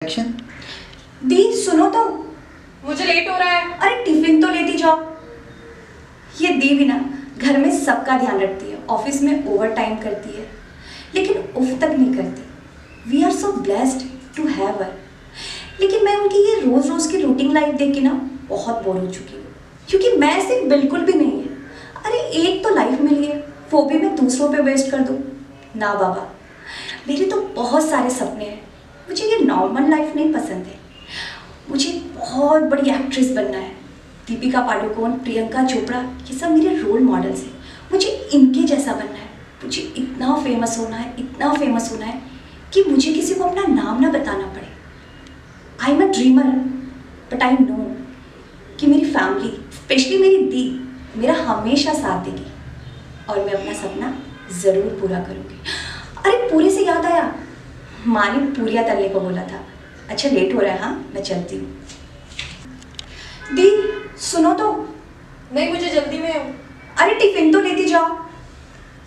Action. दी सुनो तो, मुझे लेट हो रहा है। अरे टिफिन तो लेती जाओ। ये दी भी ना घर में सबका ध्यान रखती है, ऑफिस में ओवर टाइम करती है, लेकिन उफ तक नहीं करती। We are so blessed to have her. लेकिन मैं उनकी ये रोज रोज की रूटीन लाइफ देख के ना बहुत बोर हो चुकी हूँ, क्योंकि मैं ऐसे बिल्कुल भी नहीं है। अरे एक तो लाइफ मिली है, वो भी मैं दूसरों पे वेस्ट कर दूँ? ना बाबा, मेरे तो बहुत सारे सपने हैं। मुझे ये नॉर्मल लाइफ नहीं पसंद है। मुझे बहुत बड़ी एक्ट्रेस बनना है। दीपिका पादुकोण, प्रियंका चोपड़ा, ये सब मेरे रोल मॉडल्स हैं। मुझे इनके जैसा बनना है। मुझे इतना फेमस होना है, इतना फेमस होना है कि मुझे किसी को अपना नाम ना बताना पड़े। I am a dreamer, but I know कि मेरी फैमिली, स्पेशली मेरी दी, मेरा हमेशा साथ देगी और मैं अपना सपना ज़रूर पूरा करूँगी। अरे पूरी से याद आया, माँ ने पूरियाँ तलने को बोला था। अच्छा लेट हो रहा है, हाँ मैं चलती हूँ। दी सुनो तो। नहीं, मुझे जल्दी में हूँ। अरे टिफिन तो लेती जाओ।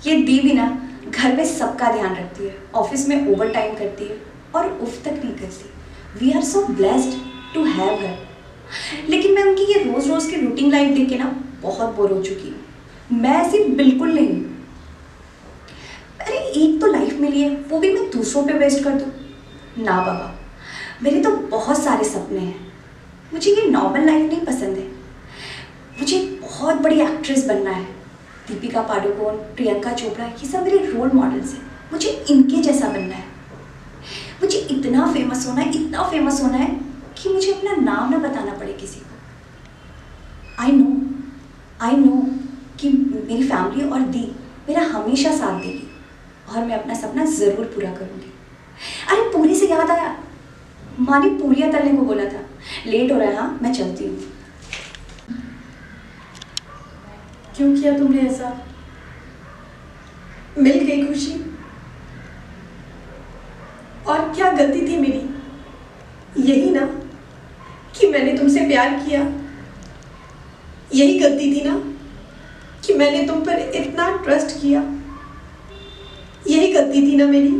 ये दी भी ना घर में सबका ध्यान रखती है, ऑफिस में ओवर टाइम करती है और उफ तक नहीं करती। We are so blessed to have her. लेकिन मैं उनकी ये रोज रोज की रूटीन लाइफ देख के ना बहुत बोर हो चुकी हूँ। मैं ऐसी बिल्कुल नहीं हूँ। अरे एक तो लाइफ मिली है, वो भी मैं दूसरों पे वेस्ट कर दूँ? ना बाबा, मेरे तो बहुत सारे सपने हैं। मुझे ये नॉर्मल लाइफ नहीं पसंद है। मुझे बहुत बड़ी एक्ट्रेस बनना है। दीपिका पादुकोण, प्रियंका चोपड़ा, ये सब मेरे रोल मॉडल्स हैं। मुझे इनके जैसा बनना है। मुझे इतना फेमस होना है, इतना फेमस होना है कि मुझे अपना नाम ना बताना पड़े किसी को। आई नो कि मेरी फैमिली और दी मेरा हमेशा साथ देगी और मैं अपना सपना ज़रूर पूरा करूँगी। अरे पूरी से याद आया, माँ ने पूरियाँ तलने को बोला था। लेट हो रहा है, हाँ मैं चलती हूँ। क्यों किया तुमने ऐसा? मिल गई खुशी? और क्या गलती थी मेरी? यही ना कि मैंने तुमसे प्यार किया। यही गलती थी ना कि मैंने तुम पर इतना ट्रस्ट किया। यही गलती थी ना मेरी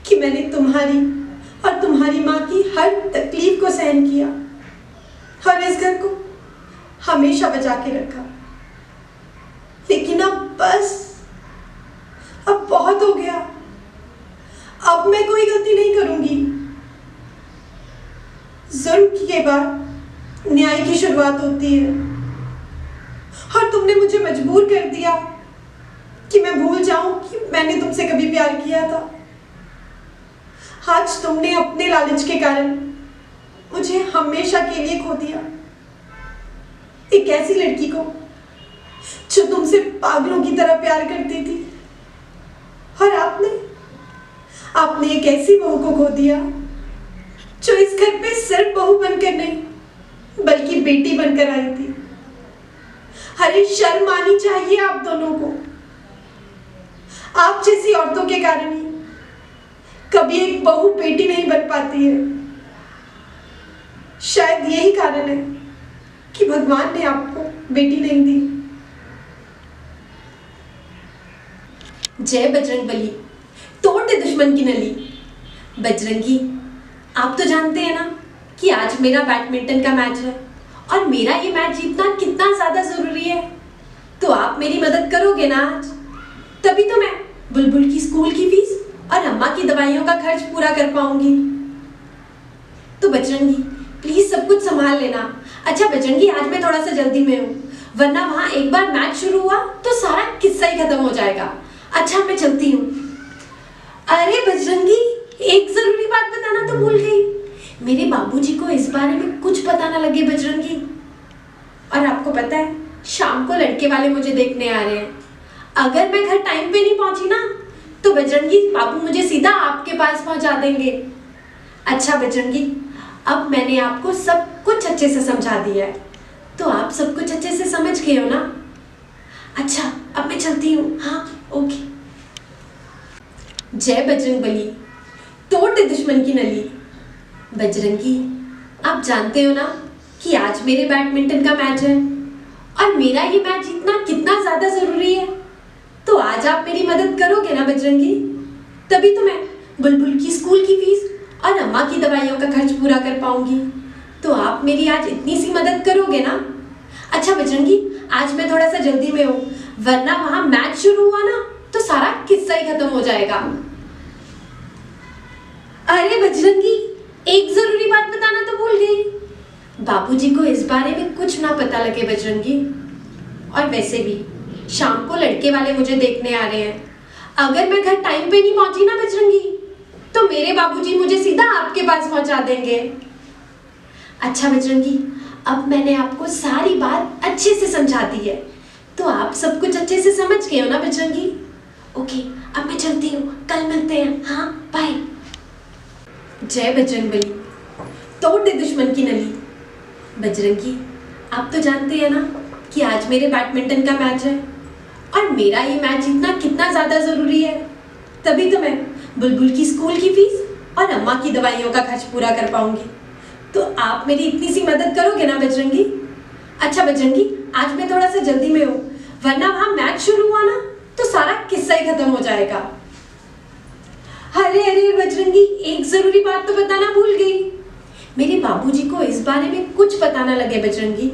कि मैंने तुम्हारी और तुम्हारी माँ की हर तकलीफ को सहन किया और इस घर को हमेशा बचा के रखा। लेकिन अब बस, अब बहुत हो गया। अब मैं कोई गलती नहीं करूंगी। जुल्म के बाद न्याय की शुरुआत होती है और तुमने मुझे मजबूर कर दिया कि मैं भूल जाऊं कि मैंने तुमसे कभी प्यार किया था। आज तुमने अपने लालच के कारण मुझे हमेशा के लिए खो दिया। एक ऐसी लड़की को जो तुमसे पागलों की तरह प्यार करती थी, और आपने एक ऐसी बहू को खो दिया जो इस घर पे सिर्फ बहू बनकर नहीं बल्कि बेटी बनकर आई थी। अरे शर्म आनी चाहिए आप दोनों को। आप जैसी औरतों के कारण ही कभी एक बहू बेटी नहीं बन पाती है। शायद यही कारण है कि भगवान ने आपको बेटी नहीं दी। जय बजरंगबली, तोड़ दे दुश्मन की नली। बजरंगी, आप तो जानते हैं ना कि आज मेरा बैडमिंटन का मैच है और मेरा ये मैच जीतना कितना ज्यादा जरूरी है। तो आप मेरी मदद करोगे ना आज? तभी तो मैं बुलबुल की स्कूल की फीस और अम्मा की दवाइयों का खर्च पूरा कर पाऊंगी। तो बजरंगी प्लीज सब कुछ संभाल लेना। अच्छा बजरंगी, आज मैं थोड़ा सा जल्दी में हूँ, वरना वहां एक बार मैच शुरू हुआ तो सारा किस्सा ही खत्म हो जाएगा। अच्छा मैं चलती हूँ। अरे बजरंगी, एक जरूरी बात बताना तो भूल गई। मेरे बाबूजी को इस बारे में कुछ पता ना लगे बजरंगी। और आपको पता है, शाम को लड़के वाले मुझे देखने आ रहे हैं। अगर मैं घर टाइम पे नहीं पहुंची ना तो बजरंगी बाबू मुझे सीधा आपके पास पहुंचा देंगे। अच्छा बजरंगी, अब मैंने आपको सब कुछ अच्छे से समझा दिया है, तो आप सब कुछ अच्छे से समझ गए हो ना? अच्छा अब मैं चलती हूँ। हाँ ओके। जय बजरंगबली, तोड़ दे दुश्मन की नली। बजरंगी, आप जानते हो ना कि आज मेरे बैडमिंटन का मैच है और मेरा ये मैच जीतना कितना ज्यादा जरूरी है। तो आज आप मेरी मदद करोगे ना बजरंगी? तभी तो मैं बुलबुल की स्कूल की फीस और अम्मा की दवाइयों का खर्च पूरा कर पाऊंगी। तो आप मेरी आज इतनी सी मदद करोगे ना? अच्छा बजरंगी, आज मैं थोड़ा सा जल्दी में हूँ, वरना वहां मैच शुरू हुआ ना तो सारा किस्सा ही खत्म हो जाएगा। अरे बजरंगी, एक जरूरी बात बताना तो भूल गई। बाबूजी को इस बारे में कुछ ना पता लगे बजरंगी। और वैसे भी शाम को लड़के वाले मुझे देखने आ रहे हैं। अगर मैं घर टाइम पे नहीं पहुंची ना बजरंगी, तो मेरे बाबूजी मुझे सीधा आपके पास पहुंचा देंगे। अच्छा बजरंगी, अब मैंने आपको सारी बात अच्छे से समझा दी है, तो आप सब कुछ अच्छे से समझ गए हो ना बजरंगी? ओके, अब मैं चलती हूँ, कल मिलते हैं। हाँ, बाय। जय बजरंगबली, तोड़ दे दुश्मन की नली। बजरंगी, आप तो जानते हैं ना कि आज मेरे बैडमिंटन का मैच है, और मेरा ये मैच जीतना कितना ज़्यादा ज़रूरी है। तभी तो मैं बुलबुल की स्कूल की फीस और अम्मा की दवाइयों का खर्च पूरा कर पाऊंगी। तो आप मेरी इतनी सी मदद करोगे ना बजरंगी? अच्छा बजरंगी, आज मैं थोड़ा सा जल्दी में हूँ, वरना वहां मैच शुरू हुआ ना तो सारा किस्सा ही खत्म हो जाएगा। अरे अरे बजरंगी, एक जरूरी बात तो बताना भूल गई। मेरे बाबूजी को इस बारे में कुछ पता ना लगे बजरंगी।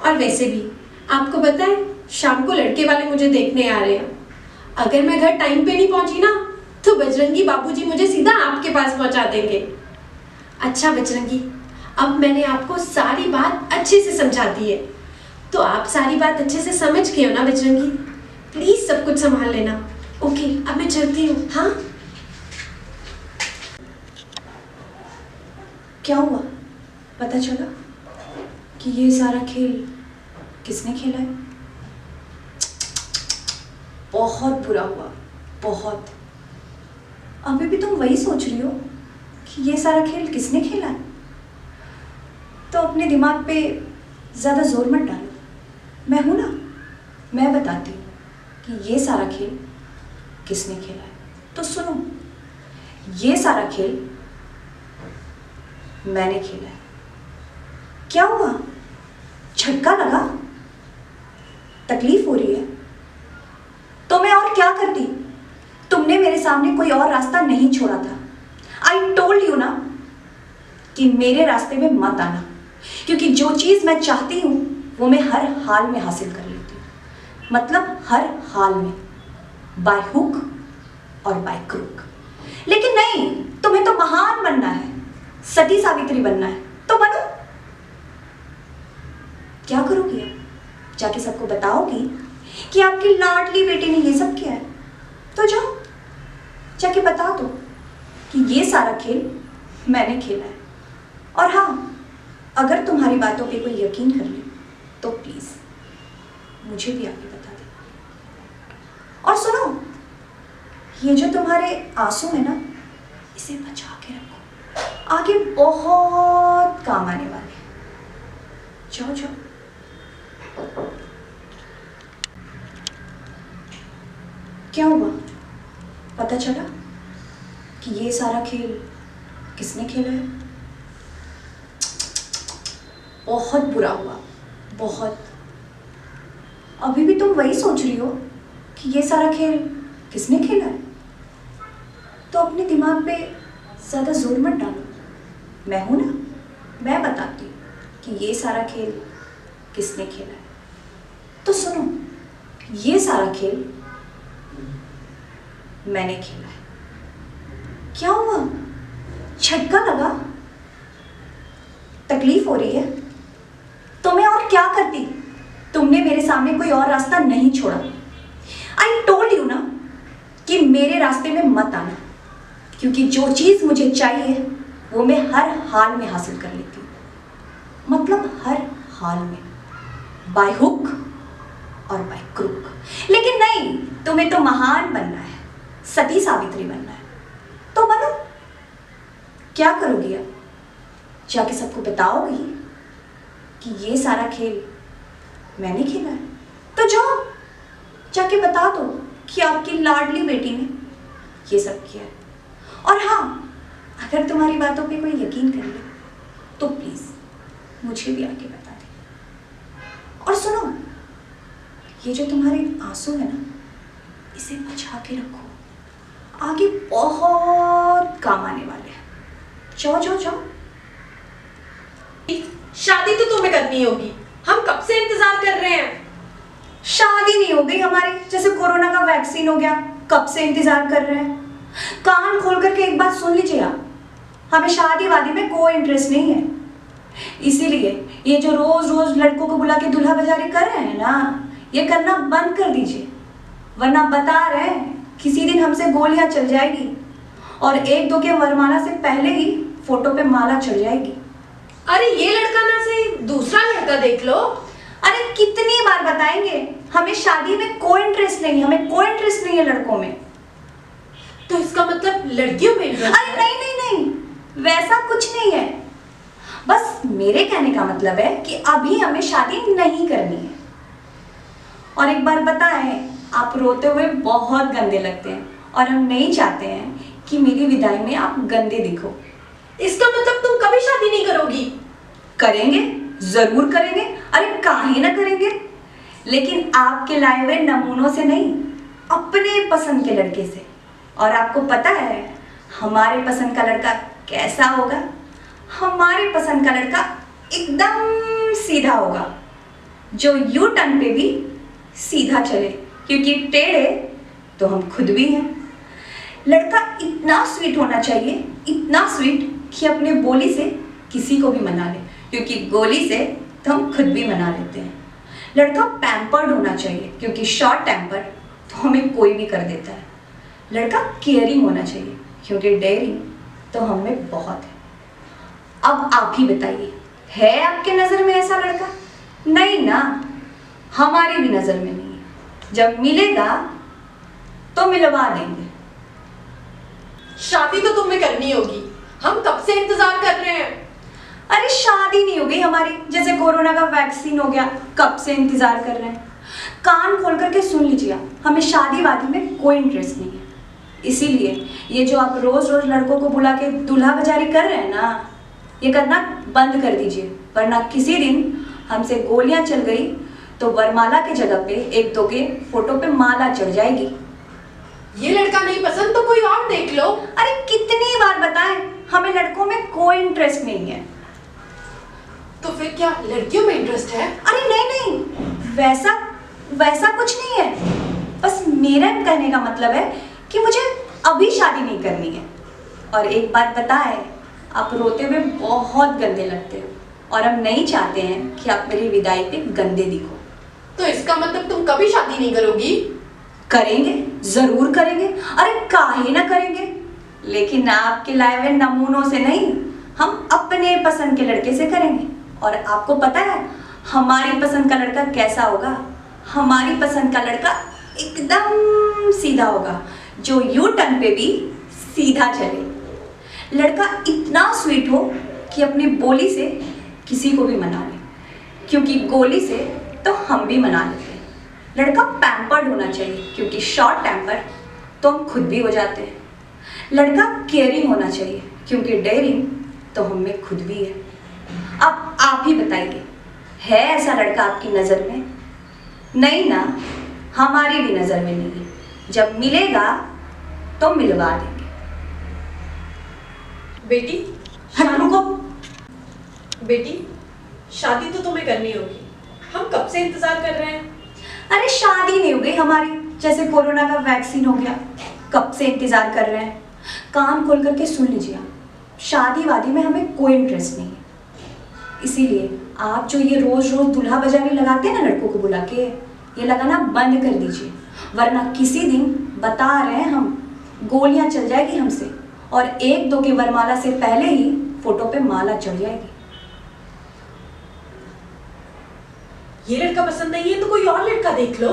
और वैसे भी आपको पता है, शाम को लड़के वाले मुझे देखने आ रहे हैं। अगर मैं घर टाइम पे नहीं पहुंची ना तो बजरंगी बाबूजी मुझे सीधा आपके पास पहुंचा देंगे। अच्छा बजरंगी, अब मैंने आपको सारी बात अच्छे से समझा दी है, तो आप सारी बात अच्छे से समझ गए हो ना बजरंगी? प्लीज सब कुछ संभाल लेना। ओके, अब मैं चलती हूँ। हाँ, क्या हुआ? पता चला कि ये सारा खेल किसने खेला है? बहुत बुरा हुआ, बहुत। अभी भी तुम वही सोच रही हो कि ये सारा खेल किसने खेला है? तो अपने दिमाग पे ज़्यादा जोर मत डालो। मैं हूं ना, मैं बताती हूँ कि ये सारा खेल किसने खेला है। तो सुनो, ये सारा खेल मैंने खेला है। क्या हुआ? झटका लगा? तकलीफ हो रही है? तो मैं और क्या करती? तुमने मेरे सामने कोई और रास्ता नहीं छोड़ा था। आई टोल्ड यू ना कि मेरे रास्ते में मत आना, क्योंकि जो चीज मैं चाहती हूं वो मैं हर हाल में हासिल कर लेती हूँ। मतलब हर हाल में, बाय हुक और बाय क्रूक। लेकिन नहीं, तुम्हें तो महान बनना है, सती सावित्री बनना है, तो बनो। क्या करोगी अब? जाके सबको बताओगी कि आपकी लाडली बेटी ने ये सब किया है? तो जाओ, जाके बता दो कि ये सारा खेल मैंने खेला है। और हाँ, अगर तुम्हारी बातों पे कोई यकीन कर ले तो प्लीज मुझे भी आके बता दे। और सुनो, ये जो तुम्हारे आंसू है ना, इसे बचा के रखो, आगे बहुत काम आने वाले हैं। जाओ जाओ। क्या हुआ? पता चला कि ये सारा खेल किसने खेला है? बहुत बुरा हुआ, बहुत। अभी भी तुम वही सोच रही हो कि ये सारा खेल किसने खेला है? तो अपने दिमाग पे ज़्यादा जोर मत डालो। मैं हूं ना, मैं बताती हूँ कि ये सारा खेल किसने खेला है। तो सुनो, ये सारा खेल मैंने खेला है। क्या हुआ? झटका लगा? तकलीफ हो रही है? तो मैं और क्या करती? तुमने मेरे सामने कोई और रास्ता नहीं छोड़ा। आई टोल्ड यू ना कि मेरे रास्ते में मत आना, क्योंकि जो चीज मुझे चाहिए वो मैं हर हाल में हासिल कर लेती हूँ। मतलब हर हाल में, बाय हुक और बाय क्रूक। लेकिन नहीं, तुम्हें तो महान बनना है, सती सावित्री बनना है, तो बनो। क्या करोगी अब? जाके सबको बताओगी कि ये सारा खेल मैंने खेला है? तो जाओ, जाके बता दो कि आपकी लाडली बेटी ने ये सब किया है। और हाँ, अगर तुम्हारी बातों पे कोई यकीन कर ले तो प्लीज मुझे भी आके बता दे। और सुनो, ये जो तुम्हारे आंसू है ना, इसे बचा के रखो, आगे बहुत काम आने वाले हैं। जाओ जाओ जाओ। शादी तो तुम्हें करनी होगी, हम कब से इंतजार कर रहे हैं। शादी नहीं हो गई हमारी, जैसे कोरोना का वैक्सीन हो गया, कब से इंतजार कर रहे हैं। कान खोल करके एक बात सुन लीजिए आप, हमें शादी वादी में कोई इंटरेस्ट नहीं है। इसीलिए ये जो रोज रोज लड़कों को बुला के दूल्हा बाजारी कर रहे हैं ना, ये करना बंद कर दीजिए, वरना बता रहे हैं किसी दिन हमसे गोलियां चल जाएगी और एक दो के वरमाला से पहले ही फोटो पे माला चढ़ जाएगी। अरे ये लड़का ना सही दूसरा लड़का देख लो। अरे कितनी बार बताएंगे, हमें शादी में कोई इंटरेस्ट नहीं, हमें कोई इंटरेस्ट नहीं है लड़कों में। तो इसका मतलब लड़कियों में इंटरेस्ट? अरे नहीं नहीं नहीं, वैसा कुछ नहीं है। बस मेरे कहने का मतलब है कि अभी हमें शादी नहीं करनी है। और एक बार बताएं, आप रोते हुए बहुत गंदे लगते हैं और हम नहीं चाहते हैं कि मेरी विदाई में आप गंदे दिखो। इसका मतलब तुम कभी शादी नहीं करोगी? करेंगे, जरूर करेंगे। अरे काहे ना करेंगे, लेकिन आपके लाए हुए नमूनों से नहीं, अपने पसंद के लड़के से। और आपको पता है हमारे पसंद का लड़का कैसा होगा? हमारे पसंद का लड़का एकदम सीधा होगा, जो यू टर्न पे भी सीधा चले, क्योंकि टेढ़े तो हम खुद भी हैं। लड़का इतना स्वीट होना चाहिए, इतना स्वीट कि अपने बोली से किसी को भी मना ले, क्योंकि गोली से तो हम खुद भी मना लेते हैं। लड़का पैम्पर्ड होना चाहिए, क्योंकि शॉर्ट टेम्पर तो हमें कोई भी कर देता है। लड़का केयरिंग होना चाहिए, क्योंकि डेयरिंग तो हम में बहुत है। अब आप ही बताइए, है आपके नज़र में ऐसा लड़का? नहीं ना, हमारी भी नज़र में नहीं है। जब मिलेगा तो मिलवा देंगे। शादी तो तुम्हें करनी होगी, हम कब से इंतजार कर रहे हैं। अरे शादी नहीं हो गई हमारी, जैसे कोरोना का वैक्सीन हो गया, कब से इंतजार कर रहे हैं। कान खोल करके सुन लीजिए आप, हमें शादी वादी में कोई इंटरेस्ट नहीं है। इसीलिए ये जो आप रोज रोज लड़कों को बुला के दूल्हा बाजारी कर रहे हैं ना, ये करना बंद कर दीजिए, वरना किसी दिन हमसे गोलियां चल गई तो वरमाला की जगह पे एक दो के फोटो पे माला चढ़ जाएगी। ये लड़का नहीं पसंद तो कोई और देख लो। अरे कितनी बार बताएं, हमें लड़कों में कोई इंटरेस्ट नहीं है। तो फिर क्या लड़कियों में इंटरेस्ट है? अरे नहीं नहीं, वैसा कुछ नहीं है। बस मेरा कहने का मतलब है कि मुझे अभी शादी नहीं करनी है। और एक बात बताएं, आप रोते हुए बहुत गंदे लगते हो और हम नहीं चाहते हैं कि आप मेरी विदाई पे गंदे दिखो। तो इसका मतलब तुम कभी शादी नहीं करोगी? करेंगे, जरूर करेंगे। अरे काहे ना करेंगे, लेकिन आपके लाए हुए नमूनों से नहीं, हम अपने पसंद के लड़के से करेंगे। और आपको पता है हमारी पसंद का लड़का कैसा होगा? हमारी पसंद का लड़का एकदम सीधा होगा, जो यू टर्न पे भी सीधा चले। लड़का इतना स्वीट हो कि अपनी बोली से किसी को भी मना ले, क्योंकि गोली से तो हम भी मना लेते हैं। लड़का पैम्पर्ड होना चाहिए, क्योंकि शॉर्ट टेम्पर तो हम खुद भी हो जाते हैं। लड़का केयरिंग होना चाहिए, क्योंकि डेयरिंग तो हम में खुद भी है। अब आप ही बताइए, है ऐसा लड़का आपकी नज़र में? नहीं ना, हमारी भी नज़र में नहीं है। जब मिलेगा तो मिलवा देंगे। बेटी रुको। बेटी, शादी तो तुम्हें करनी होगी, हम कब से इंतजार कर रहे हैं। अरे शादी नहीं हो गई हमारी, जैसे कोरोना का वैक्सीन हो गया, कब से इंतजार कर रहे हैं। कान खोल करके सुन लीजिए आप, शादी वादी में हमें कोई इंटरेस्ट नहीं है। इसीलिए आप जो ये रोज रोज दूल्हा बाजारी लगाते हैं ना लड़कों को बुला के, ये लगाना बंद कर दीजिए, वरना किसी दिन बता रहे हैं हम, गोलियां चल जाएगी हमसे और एक दो के वरमाला से पहले ही फोटो पे माला चढ़ जाएगी। ये लड़का पसंद नहीं है तो कोई और लड़का देख लो।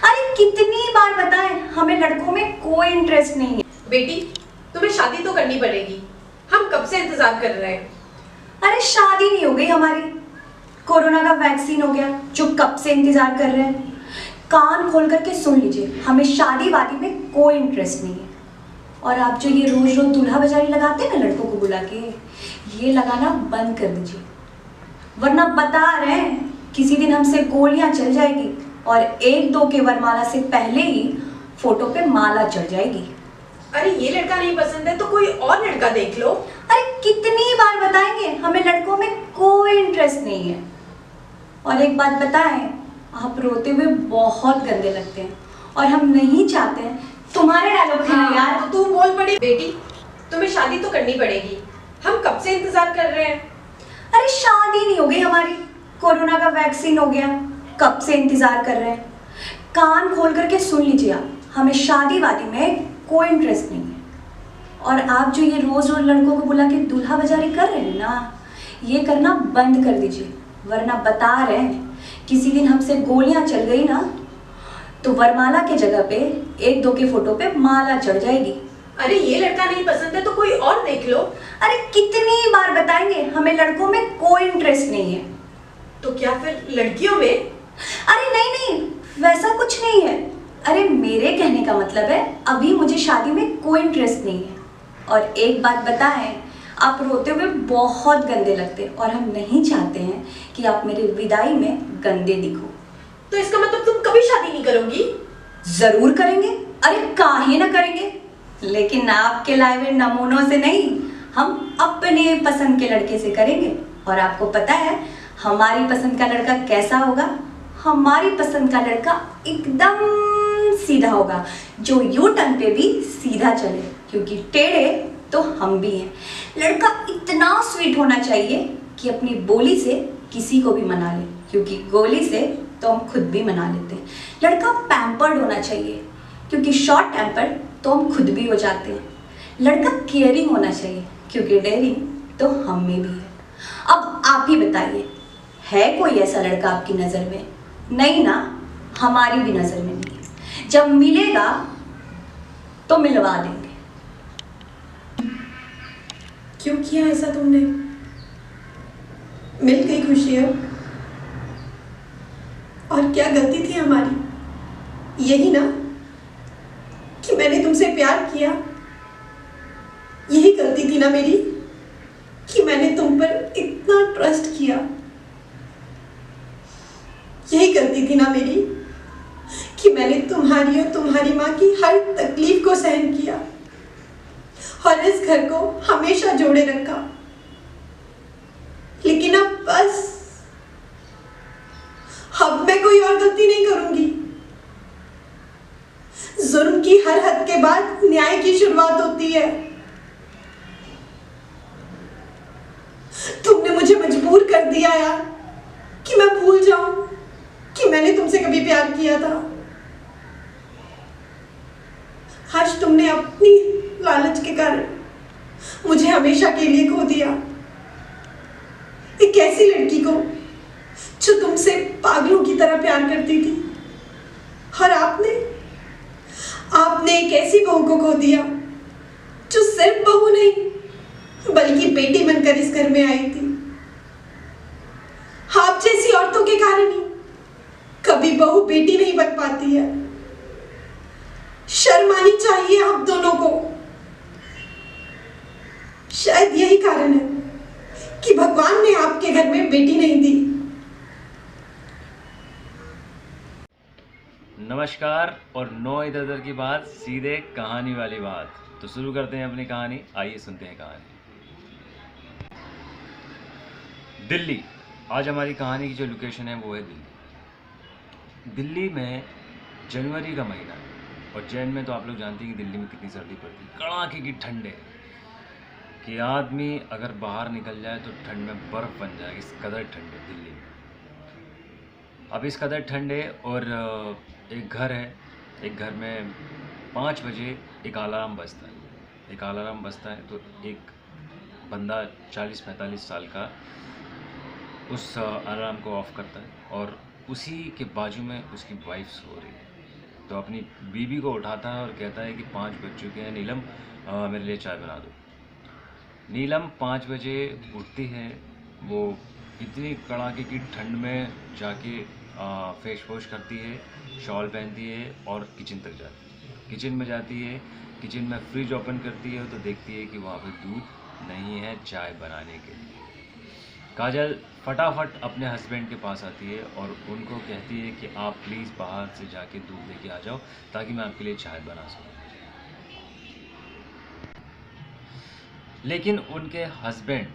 अरे कितनी बार बताएं, हमें लड़कों में कोई इंटरेस्ट नहीं है। बेटी, तुम्हें शादी तो करनी पड़ेगी, हम कब से इंतजार कर रहे हैं। अरे शादी नहीं हो गई हमारी, कोरोना का वैक्सीन हो गया, जो कब से इंतजार कर रहे हैं। कान खोल करके सुन लीजिए, हमें शादी वादी में कोई इंटरेस्ट नहीं है। और आप जो ये रोज रोज दूल्हा बाजारी लगाते हैं ना लड़कों को बुला के, ये लगाना बंद कर दीजिए, वरना बता रहे हैं किसी दिन हमसे गोलियां चल जाएगी और एक दो के वरमाला से पहले ही फोटो पे माला चढ़ जाएगी। अरे ये लड़का नहीं पसंद है तो कोई और लड़का देख लो। अरे कितनी बार बताएंगे, हमें लड़कों में कोई इंटरेस्ट नहीं है। और एक बात बताएं, आप रोते हुए बहुत गंदे लगते हैं और हम नहीं चाहते हैं तुम्हारे डायलॉग थे ना यार। तो तू बोल पड़ी। बेटी तुम्हें शादी तो करनी पड़ेगी, हम कब से इंतजार कर रहे हैं। अरे शादी नहीं हो गई हमारी, कोरोना का वैक्सीन हो गया, कब से इंतजार कर रहे हैं। कान खोल करके सुन लीजिए आप, हमें शादी वादी में कोई इंटरेस्ट नहीं है। और आप जो ये रोज रोज लड़कों को बुला के दूल्हा बाजारी कर रहे हैं ना, ये करना बंद कर दीजिए, वरना बता रहे हैं किसी दिन हमसे गोलियां चल गई ना तो वरमाला के जगह पे 1-2 के फोटो पे माला चढ़ जाएगी। अरे ये लड़का नहीं पसंद है तो कोई और देख लो। अरे कितनी बार बताएंगे, हमें लड़कों में कोई इंटरेस्ट नहीं है। तो क्या फिर लड़कियों में? अरे नहीं, वैसा कुछ नहीं है। अरे मेरे कहने का मतलब है अभी मुझे शादी में कोई इंटरेस्ट नहीं है। और एक बात बताएं, आप रोते हुए बहुत गंदे लगते और हम नहीं चाहते हैं कि आप मेरे विदाई में गंदे दिखो। तो इसका मतलब तुम कभी शादी नहीं करोगी? जरूर करेंगे, अरे काहे ना करेंगे, लेकिन आपके लाए हुए नमूनों से नहीं, हम अपने पसंद के लड़के से करेंगे। और आपको पता है हमारी पसंद का लड़का कैसा होगा? हमारी पसंद का लड़का एकदम सीधा होगा, जो यू टर्न पे भी सीधा चले, क्योंकि टेढ़े तो हम भी हैं। लड़का इतना स्वीट होना चाहिए कि अपनी बोली से किसी को भी मना ले, क्योंकि गोली से तो हम खुद भी मना लेते हैं। लड़का पैम्पर्ड होना चाहिए, क्योंकि शॉर्ट टेम्पर तो हम खुद भी हो जाते हैं। लड़का केयरिंग होना चाहिए, क्योंकि डेयरिंग तो हम में भी है। अब आप ही बताइए, है कोई ऐसा लड़का आपकी नज़र में? नहीं ना, हमारी भी नज़र में नहीं है। जब मिलेगा तो मिलवा देंगे। क्यों किया ऐसा तुमने? मिल गई खुशी अब। और क्या गलती थी हमारी? यही ना कि मैंने तुमसे प्यार किया। यही गलती थी ना मेरी कि मैंने तुम पर इतना ट्रस्ट किया। यही गलती थी ना मेरी कि मैंने तुम्हारी और तुम्हारी माँ की हर तकलीफ को सहन किया और इस घर को हमेशा जोड़े रखा। लेकिन अब मैं कोई और गलती नहीं करूंगी। जुल्म की हर हद के बाद न्याय की शुरुआत होती है। तुमने मुझे मजबूर कर दिया यार कि मैं भूल जाऊं कि मैंने तुमसे कभी प्यार किया था। आज तुमने अपनी लालच के कारण मुझे हमेशा के लिए खो दिया। एक ऐसी लड़की को जो तुमसे पागलों की तरह प्यार करती थी, और आपने एक ऐसी बहू को खो दिया जो सिर्फ बहू नहीं बल्कि बेटी बनकर इस घर में आई थी। आप जैसी औरतों के कारण ही कभी बहू बेटी नहीं बन पाती है। शर्म आनी चाहिए आप दोनों को। शायद यही कारण है कि भगवान ने आपके घर में बेटी नहीं दी। नमस्कार, और नो इधर उधर की बात, सीधे कहानी वाली बात। तो शुरू करते हैं अपनी कहानी। आइए सुनते हैं कहानी। दिल्ली। आज हमारी कहानी की जो लोकेशन है वो है दिल्ली। दिल्ली में जनवरी का महीना है, और जैन में तो आप लोग जानते हैं कि दिल्ली में कितनी सर्दी पड़ती है। कड़ाके की ठंड है कि आदमी अगर बाहर निकल जाए तो ठंड में बर्फ़ बन जाए। इस कदर ठंड है दिल्ली में। अब इस कदर ठंड है, और एक घर है, एक घर में 5 बजे एक अलार्म बजता है। एक अलार्म बजता है तो एक बंदा 40-45 साल का उस अलार्म को ऑफ़ करता है, और उसी के बाजू में उसकी वाइफ सो रही है। तो अपनी बीवी को उठाता है और कहता है कि 5 बज चुके हैं, नीलम मेरे लिए चाय बना दो। नीलम 5 बजे उठती है। वो इतनी कड़ाके की ठंड में जाके फेस वॉश करती है, शॉल पहनती है और किचन तक जाती है। किचन में जाती है, किचन में फ्रिज ओपन करती है तो देखती है कि वहाँ पे दूध नहीं है चाय बनाने के लिए। काजल फटाफट अपने हस्बैंड के पास आती है और उनको कहती है कि आप प्लीज़ बाहर से जाके दूध लेके आ जाओ ताकि मैं आपके लिए चाय बना सकूँ। लेकिन उनके हस्बैंड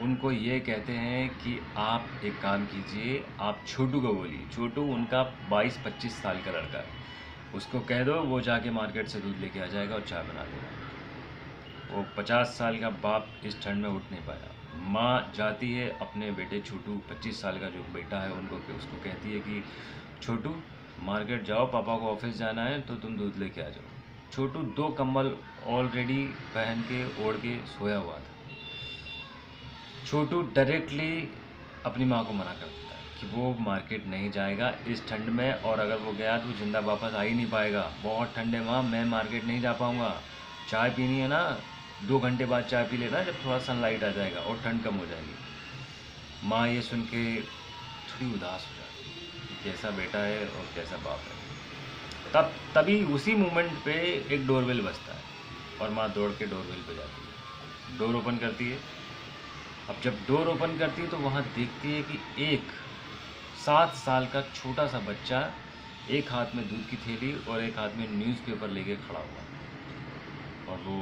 उनको ये कहते हैं कि आप एक काम कीजिए, आप छोटू को बोलिए। छोटू उनका 22-25 साल का लड़का है, उसको कह दो वो जाके मार्केट से दूध लेके आ जाएगा और चाय बना देगा। वो 50 साल का बाप इस ठंड में उठ नहीं पाया। माँ जाती है अपने बेटे छोटू 25 साल का जो बेटा है उनको उसको कहती है कि छोटू मार्केट जाओ, पापा को ऑफिस जाना है तो तुम दूध लेके आ जाओ। छोटू 2 कंबल ऑलरेडी पहन के ओढ़ के सोया हुआ था। छोटू डायरेक्टली अपनी माँ को मना कर देता है कि वो मार्केट नहीं जाएगा इस ठंड में, और अगर वो गया तो जिंदा वापस आ ही नहीं पाएगा। बहुत ठंड है माँ, मैं मार्केट नहीं जा पाऊँगा। चाय पीनी है ना, 2 घंटे बाद चाय पी लेना जब थोड़ा सनलाइट आ जाएगा और ठंड कम हो जाएगी। माँ ये सुन के थोड़ी उदास हो जाती है, कैसा बेटा है और कैसा बाप है। तभी उसी मोमेंट पे एक डोरबेल बजता है और माँ दौड़ के डोरबेल पे जाती है, डोर ओपन करती है। अब जब डोर ओपन करती है तो वहाँ देखती है कि एक 7 साल का छोटा सा बच्चा एक हाथ में दूध की थैली और एक हाथ में न्यूज़पेपर लेके खड़ा हुआ है, और वो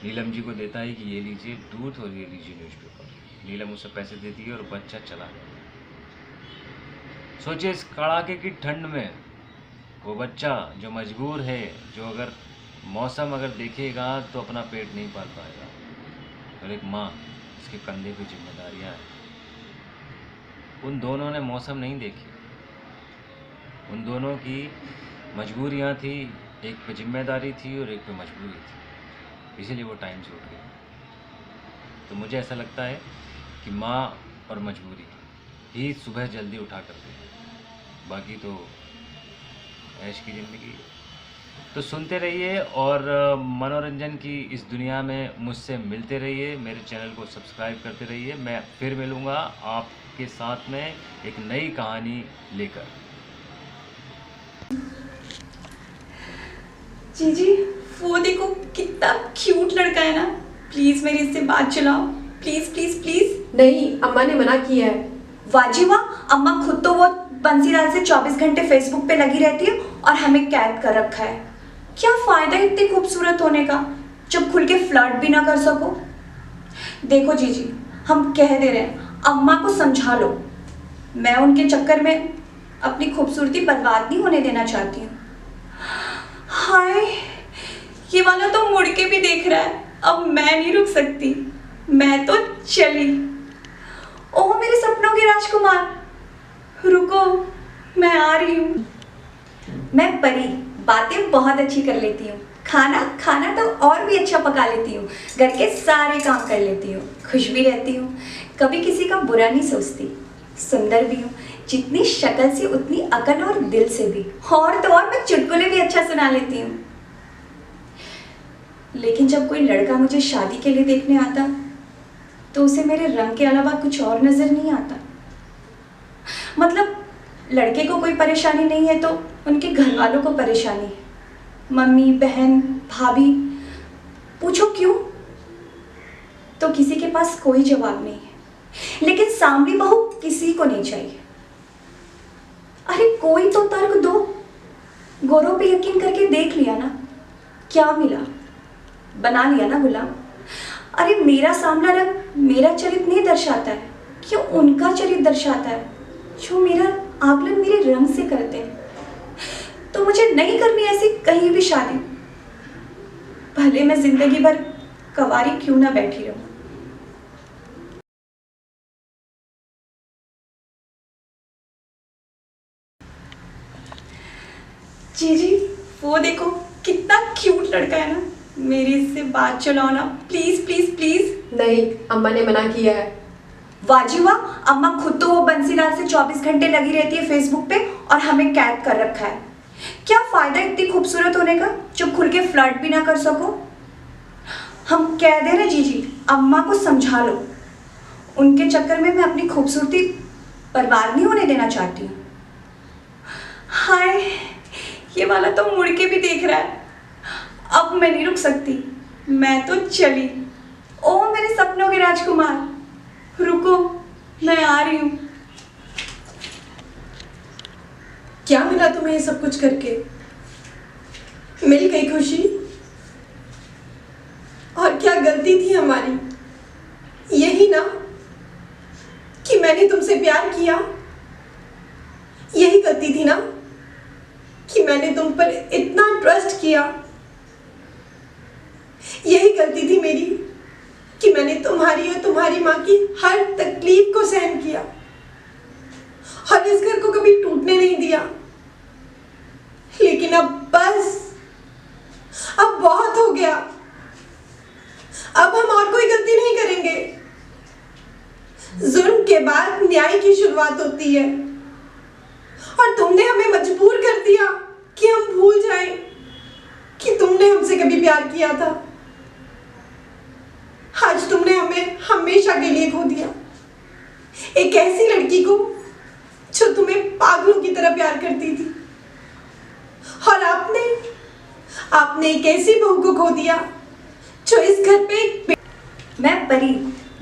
नीलम जी को देता है कि ये लीजिए दूध और ये लीजिए न्यूज़पेपर। नीलम उसे पैसे देती है और बच्चा चला जाता है। सोचिए इस कड़ाके की ठंड में वो बच्चा जो मजबूर है, जो अगर मौसम अगर देखेगा तो अपना पेट नहीं पाल पाएगा, और एक माँ उसके कंधे पे जिम्मेदारियाँ हैं। उन दोनों ने मौसम नहीं देखी, उन दोनों की मजबूरियाँ थी, एक पे जिम्मेदारी थी और एक पे मजबूरी थी, इसीलिए वो टाइम से उठ गए। तो मुझे ऐसा लगता है कि माँ और मजबूरी ही सुबह जल्दी उठा करते हैं, बाकी तो ऐश की ज़िंदगी। तो सुनते रहिए और मनोरंजन की इस दुनिया में मुझसे मिलते रहिए, मेरे चैनल को सब्सक्राइब करते रहिए। मैं फिर मिलूँगा आपके साथ में एक नई कहानी लेकर। जीजी वो देखो कितना क्यूट लड़का है ना, प्लीज मेरी इससे बात चलाओ, प्लीज प्लीज प्लीज। नहीं, अम्मा ने मना किया है। वाजी वाह, अम्मा खुद तो वो बंसीलाल से 24 घंटे फेसबुक पे लगी रहती है और हमें कैद कर रखा है। क्या फायदा इतनी खूबसूरत होने का जब खुल के फ्लर्ट भी ना कर सको। देखो जीजी, हम कह दे रहे हैं, अम्मा को समझा लो। मैं उनके चक्कर में अपनी खूबसूरती बर्बाद नहीं होने देना चाहती हूँ। हाय, ये वाला तो मुड़ के भी देख रहा है। अब मैं नहीं रुक सकती, मैं तो चली। ओह मेरे सपनों के राजकुमार, रुको, मैं आ रही हूँ। मैं परी, बातें बहुत अच्छी कर लेती हूँ, खाना तो और भी अच्छा पका लेती हूँ, घर के सारे काम कर लेती हूँ, खुश भी रहती हूँ, कभी किसी का बुरा नहीं सोचती, सुंदर भी हूँ, जितनी शक्ल से उतनी अकल और दिल से भी, और तो और मैं चुटकुले भी अच्छा सुना लेती हूँ। लेकिन जब कोई लड़का मुझे शादी के लिए देखने आता तो उसे मेरे रंग के अलावा कुछ और नजर नहीं आता। मतलब लड़के को कोई परेशानी नहीं है तो उनके घर वालों को परेशानी है, मम्मी, बहन, भाभी। पूछो क्यों, तो किसी के पास कोई जवाब नहीं है। लेकिन सांवली बहू किसी को नहीं चाहिए। अरे कोई तो तर्क दो। गौरव पे यकीन करके देख लिया ना, क्या मिला, बना लिया ना गुलाम। अरे मेरा सांवला रंग मेरा चरित्र नहीं दर्शाता है, क्यों उनका चरित्र दर्शाता है जो मेरा आकलन मेरे रंग से करते हैं। तो मुझे नहीं करनी ऐसी कहीं भी शादी, भले मैं जिंदगी भर कवारी क्यों ना बैठी रहूं। जी वो देखो कितना क्यूट लड़का है ना, मेरी इससे बात चलाओ ना, प्लीज प्लीज प्लीज। नहीं, अम्मा ने मना किया है। वाजी वाह, अम्मा खुद तो वो बंसीलाल से 24 घंटे लगी रहती है फेसबुक पे और हमें कैद कर रखा है। क्या फायदा इतनी खूबसूरत होने का जो खुल के फ्लर्ट भी ना कर सको। हम कह दे रहे जीजी, अम्मा को समझा लो। उनके चक्कर में मैं अपनी खूबसूरती बर्बाद नहीं होने देना चाहती हूँ। हाय, ये वाला तो मुड़ के भी देख रहा है। अब मैं नहीं रुक सकती, मैं तो चली। ओ मेरे सपनों के राजकुमार, रुको, मैं आ रही हूँ। क्या मिला तुम्हें ये सब कुछ करके? मिल गई खुशी? और और क्या गलती थी हमारी। यही ना कि मैंने तुमसे प्यार किया। यही गलती थी ना कि मैंने तुम पर इतना ट्रस्ट किया। यही गलती थी मेरी कि मैंने तुम्हारी और तुम्हारी माँ की हर तकलीफ को सहन किया और इस घर को कभी टूटने नहीं दिया। लेकिन अब बस, अब बहुत हो गया। अब हम और कोई गलती नहीं करेंगे। जुल्म के बाद न्याय की शुरुआत होती है और तुमने हमें मजबूर कर दिया कि हम भूल जाएं कि तुमने हमसे कभी प्यार किया था। आज तुमने हमें हमेशा के लिए खो दिया, एक ऐसी लड़की को जो तुम्हें पागलों की तरह प्यार करती थी। और आपने एक ऐसी बहू को खो दिया जो इस घर पे मैं परी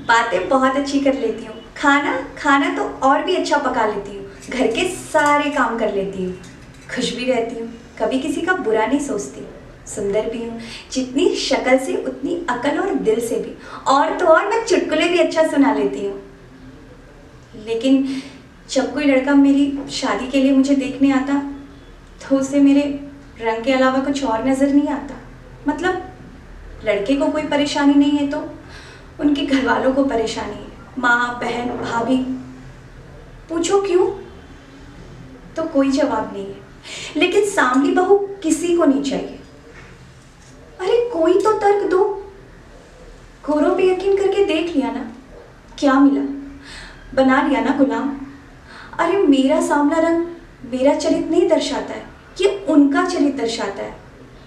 बातें बहुत अच्छी कर लेती हूँ, खाना तो और भी अच्छा पका लेती हूँ, घर के सारे काम कर लेती हूँ, खुश भी रहती हूँ, कभी किसी का बुरा नहीं सोचती, सुंदर भी हूँ, जितनी शक्ल से उतनी अकल और दिल से भी, और तो और मैं चुटकुले भी अच्छा सुना लेती हूँ। लेकिन जब कोई लड़का मेरी शादी के लिए मुझे देखने आता तो उसे मेरे रंग के अलावा कुछ और नज़र नहीं आता। मतलब लड़के को कोई परेशानी नहीं है तो उनके घर वालों को परेशानी है, माँ बहन भाभी। पूछो क्यों तो कोई जवाब नहीं है, लेकिन सांवली बहू किसी को नहीं चाहिए। अरे कोई तो तर्क दो। गोरों पे यकीन करके देख लिया ना, क्या मिला? बना लिया ना गुलाम। अरे मेरा सांवला रंग मेरा चरित्र नहीं दर्शाता है, ये उनका चरित्र दर्शाता है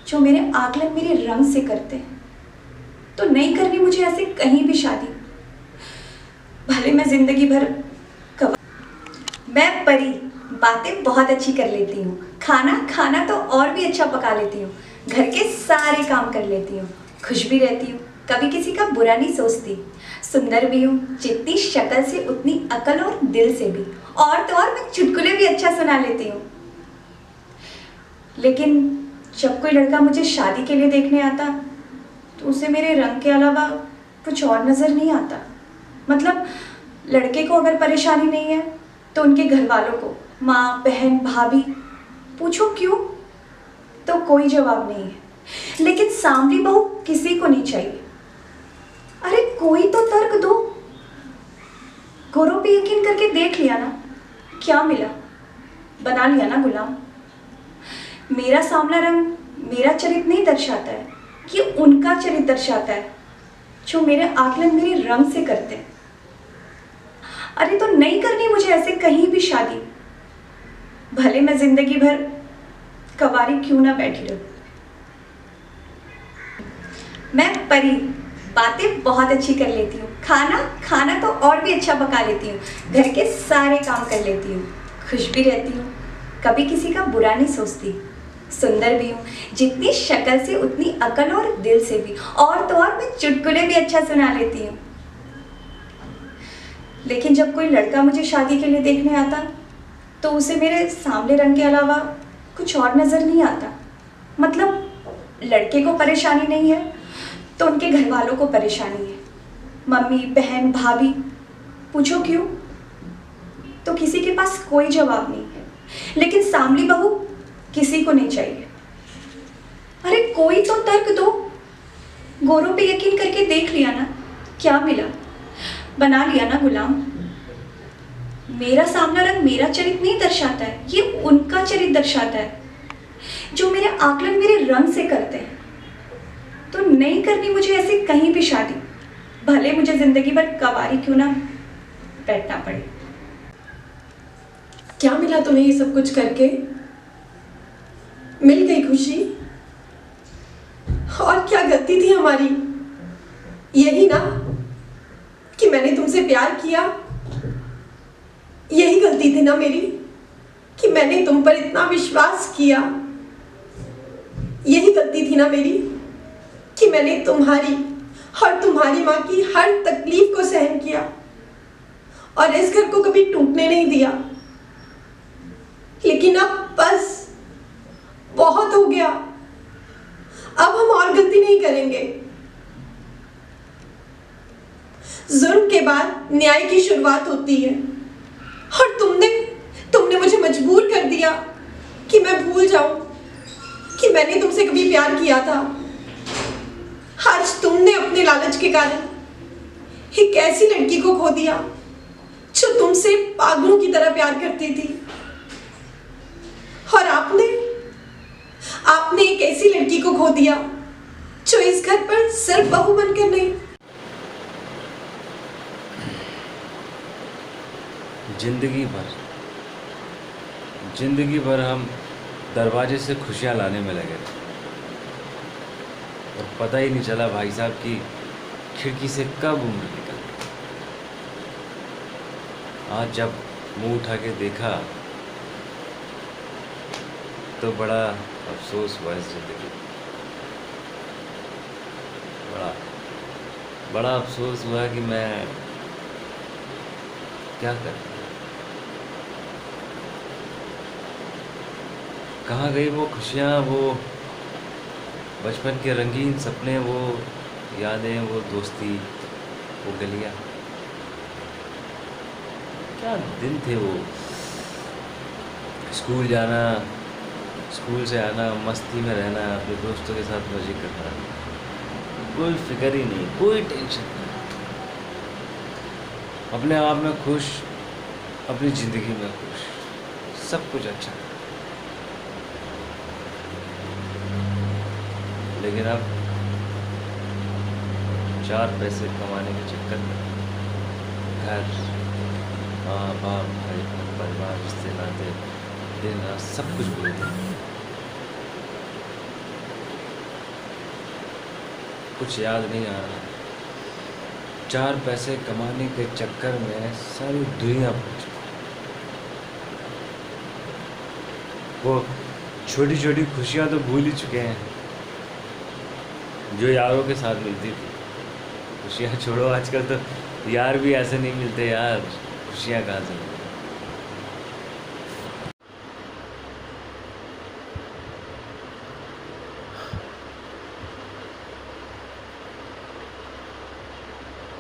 जो मेरे आकलन मेरे रंग से करते हैं। तो नहीं करनी मुझे ऐसे कहीं भी शादी, भले मैं जिंदगी भर मैं परी बातें बहुत अच्छी कर लेती हूँ, खाना तो और भी अच्छा पका लेती हूँ, घर के सारे काम कर लेती हूँ, खुश भी रहती हूँ, कभी किसी का बुरा नहीं सोचती, सुंदर भी हूँ, जितनी शक्ल से उतनी अकल और दिल से भी, और तो और मैं चुटकुले भी अच्छा सुना लेती हूँ। लेकिन जब कोई लड़का मुझे शादी के लिए देखने आता तो उसे मेरे रंग के अलावा कुछ और नज़र नहीं आता। मतलब लड़के को अगर परेशानी नहीं है तो उनके घर वालों को, माँ बहन भाभी। पूछो क्यों तो कोई जवाब नहीं है, लेकिन सांवली बहू किसी को नहीं चाहिए। अरे कोई तो तर्क दो। गोरों पे यकीन करके देख लिया ना, क्या मिला? बना लिया ना गुलाम। मेरा सांवला रंग मेरा चरित्र नहीं दर्शाता है, ये उनका चरित्र दर्शाता है जो मेरे आकलन मेरे रंग से करते हैं। अरे तो नहीं करनी मुझे ऐसे कहीं भी शादी, भले मैं जिंदगी भर कवारी क्यों ना बैठी रहूं। मैं परी बातें बहुत अच्छी कर लेती हूँ, खाना तो और भी अच्छा पका लेती हूँ, घर के सारे काम कर लेती हूँ, खुश भी रहती हूँ, कभी किसी का बुरा नहीं सोचती, सुंदर भी हूँ, जितनी शक्ल से उतनी अकल और दिल से भी, और तो और मैं चुटकुले भी अच्छा सुना लेती हूँ। लेकिन जब कोई लड़का मुझे शादी के लिए देखने आता तो उसे मेरे सांवले रंग के अलावा कुछ और नज़र नहीं आता। मतलब लड़के को परेशानी नहीं है तो उनके घर वालों को परेशानी है, मम्मी बहन भाभी। पूछो क्यों तो किसी के पास कोई जवाब नहीं है, लेकिन सांवली बहू किसी को नहीं चाहिए। अरे कोई तो तर्क दो। गोरों पे यकीन करके देख लिया ना, क्या मिला? बना लिया ना गुलाम। मेरा सांवला रंग मेरा चरित्र नहीं दर्शाता है, ये उनका चरित्र दर्शाता है जो मेरे आकलन मेरे रंग से करते हैं। तो नहीं करनी मुझे ऐसी कहीं भी शादी, भले मुझे जिंदगी भर कवारी क्यों ना बैठना पड़े। क्या मिला तुम्हें ये सब कुछ करके? मिल गई खुशी? और क्या गलती थी हमारी? यही ना कि मैंने तुमसे प्यार किया। यही गलती थी ना मेरी कि मैंने तुम पर इतना विश्वास किया। यही गलती थी ना मेरी कि मैंने तुम्हारी और तुम्हारी माँ की हर तकलीफ को सहन किया और इस घर को कभी टूटने नहीं दिया। लेकिन अब बस, बहुत हो गया। अब हम और गलती नहीं करेंगे। जुर्म के बाद न्याय की शुरुआत होती है। और तुमने मुझे मजबूर कर दिया कि मैं भूल जाऊं कि मैंने तुमसे कभी प्यार किया था। आज तुमने अपने लालच के कारण एक ऐसी लड़की को खो दिया जो तुमसे पागलों की तरह प्यार करती थी। और आपने एक ऐसी लड़की को खो दिया जो इस घर पर सिर्फ बहू बनकर नहीं। जिंदगी भर हम दरवाजे से खुशियां लाने में लगे थे और पता ही नहीं चला भाई साहब की खिड़की से कब उम्र निकल गई। आज जब मुंह उठा के देखा तो बड़ा अफसोस हुआ इस जिंदगी। बड़ा अफसोस हुआ कि मैं क्या करूं। कहाँ गई वो खुशियाँ, वो बचपन के रंगीन सपने, वो यादें, वो दोस्ती, वो गलियाँ। क्या दिन थे वो। स्कूल जाना, स्कूल से आना, मस्ती में रहना, अपने दोस्तों के साथ मजे करना, कोई फिक्र ही नहीं, कोई टेंशन नहीं, अपने आप में खुश, अपनी ज़िंदगी में खुश, सब कुछ अच्छा। लेकिन अब 4 पैसे कमाने के चक्कर में घर, माँ बाप, भाई परिवार, रिश्ते नाते, दिन रात सब कुछ भूल गए। कुछ याद नहीं आ रहा। 4 पैसे कमाने के चक्कर में सारी दुनिया भूल चुकी। वो छोटी छोटी खुशियाँ तो भूल ही चुके हैं जो यारों के साथ मिलती थी। खुशियाँ छोड़ो, आजकल तो यार भी ऐसे नहीं मिलते यार। खुशियाँ कहाँ से मिलती।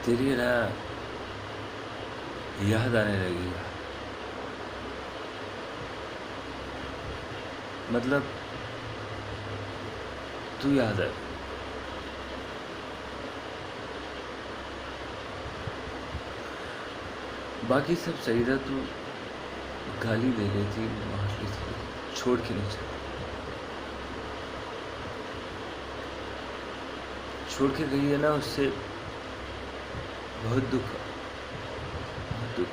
तेरी ना याद आने लगी। मतलब तू याद है। बाकी सब सही था। तू गाली दे रही थी, मार रही थी, छोड़ के नहीं चली। छोड़ के गई है ना, उससे बहुत दुख है, बहुत दुख।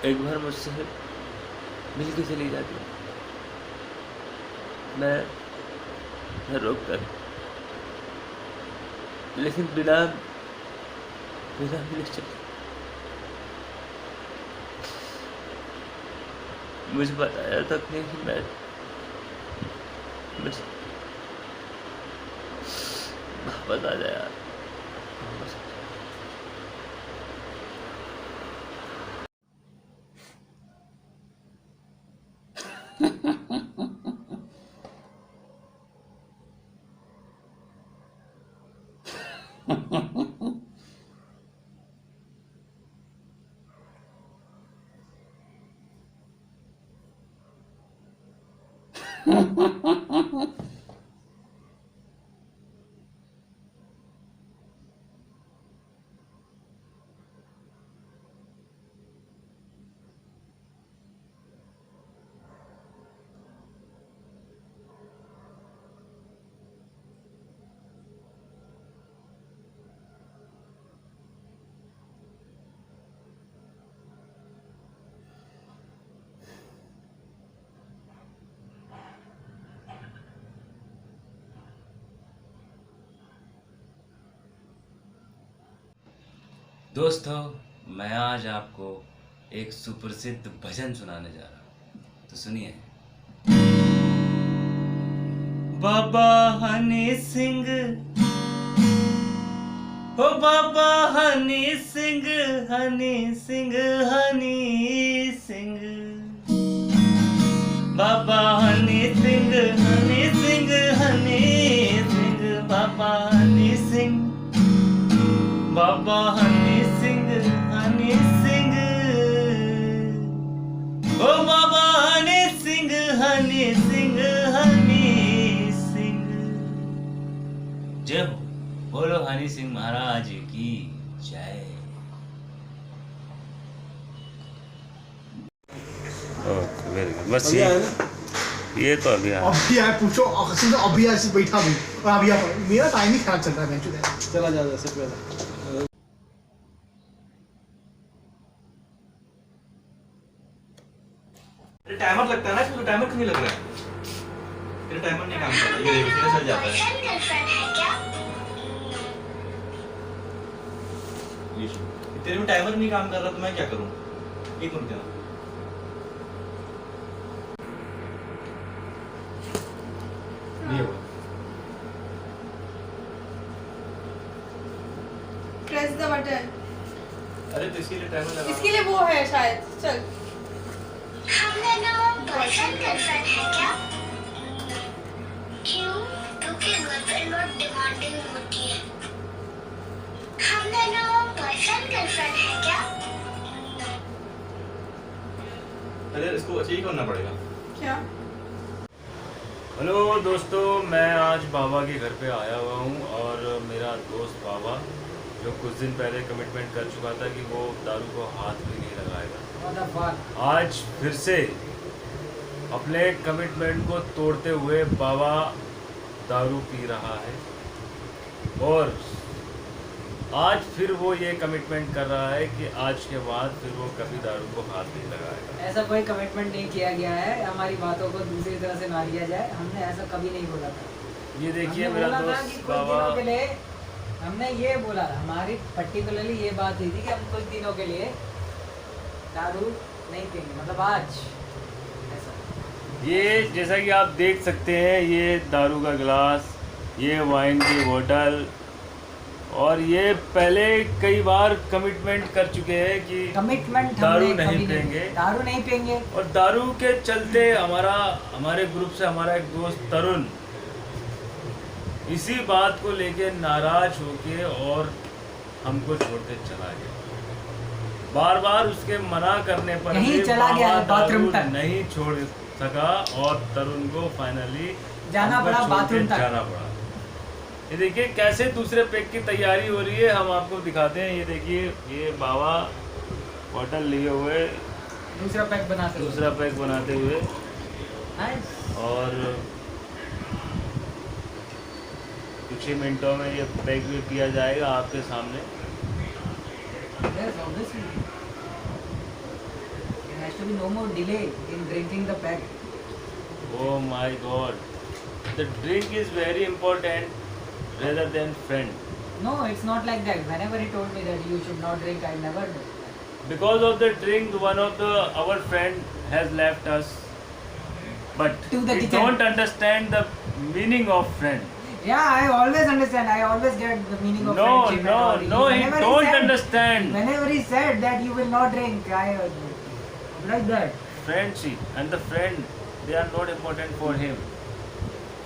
एक बार मुझसे मिल के चली जाती, मैं रोक कर, लेकिन बिना मिले चली। मुझे बताया तक नहीं कि मैं वापस आ जाए यार। दोस्तों, मैं आज आपको एक सुप्रसिद्ध भजन सुनाने जा रहा हूँ, तो सुनिए। बाबा हनी सिंह, ओ बाबा हनी सिंह, हनी सिंह, हनी सिंह, बाबा हनी सिंह, हनी सिंह, हनी सिंह, बाबा हनी सिंह, बाबा हनी सिंह, हनी सिंह, ओ बाबा हनी सिंह, हनी सिंह, हनी सिंह। जय हो, बोलो हनी सिंह महाराज की जय। Okay, very good. बस ये तो अभी आया। अभी आया, पूछो ऑक्सीजन तो अभी ऐसे बैठा भी और अभी आप मेरा टाइम ही खराब चल रहा है बेंच। चला जा जैसे पहले टाइमर लगता है ना, इसमें टाइमर क्यों नहीं लग रहा है? तेरा टाइमर नहीं काम कर रहा, ये देखो सीधा चल जाता है। ये तेरे में टाइमर नहीं काम कर रहा तो मैं क्या करूं? एक मिनट देना। नहीं होगा। Press the button. अरे तो इसके लिए टाइमर लगा। इसके लिए वो है शायद। चल। हमने नाम बॉयफ्रेंड गर्लफ्रेंड है क्या? क्यों? क्योंकि गर्लफ्रेंड बहुत डिमांडिंग होती है। हमने नाम बॉयफ्रेंड गर्लफ्रेंड है क्या? अरे इसको अच्छे ही करना पड़ेगा। क्या? हेलो दोस्तों, मैं आज बाबा के घर पे आया हुआ हूँ और मेरा दोस्त बाबा जो कुछ दिन पहले कमिटमेंट कर चुका था कि वो दारू को हाथ भी नहीं लगाएगा, आज फिर से अपने कमिटमेंट को तोड़ते हुए बाबा दारू पी रहा है और आज फिर वो ये कमिटमेंट कर रहा है कि आज के बाद फिर वो कभी दारू को हाथ नहीं लगाएगा। ऐसा कोई कमिटमेंट नहीं किया गया है, हमारी बातों को दूसरी तरह से ना लिया जाए। हमने ऐसा कभी नहीं बोला था। ये देखिए हमने मेरा बोला था कि दोस्त कुछ बाबा, दिनों के लिए हमने ये बोला, हमारी पर्टिकुलरली ये बात हुई थी कि हम कुछ दिनों के लिए दारू नहीं पिएंगे, मतलब आज ऐसा। ये जैसा कि आप देख सकते हैं, ये दारू का गिलास, ये वाइन की बोतल और ये पहले कई बार कमिटमेंट कर चुके हैं कि कमिटमेंट दारू हमने नहीं कभी पिएंगे। दारू नहीं पिएंगे। और दारू के चलते हमारे ग्रुप से हमारा एक दोस्त तरुण इसी बात को लेके नाराज होके और हमको छोड़ के चला गया। बार बार उसके मना करने पर यहीं भी चला गया बाबा है बाथरूम दारू तक। नहीं छोड़ सका और तरुण को फाइनली जाना पड़ा बाथरूम तक। जाना पड़ा। ये देखिए कैसे दूसरे पैक की तैयारी हो रही है, हम आपको दिखाते हैं। ये देखिए, ये बाबा बॉटल लिए हुए दूसरा पैक बनाते हुए। दूसरा पैक बनाते हुए Nice. और कुछ ही मिनटों में ये पैक भी पिया जाएगा आपके सामने। Yes, obviously. There has to be no more delay in drinking the pack. Oh my God, the drink is very important rather than friend. No, it's not like that. Whenever he told me that you should not drink, I never do. Because of the drink, one of our friend has left us, but To the we kitchen. don't understand the meaning of friend. Yeah, I always understand. I always get the meaning of No, friendship. no, and all. no, he Whenever don't said- understand. Whenever he said that you will not drink, I like that. Friendship and the friend, they are not important for him.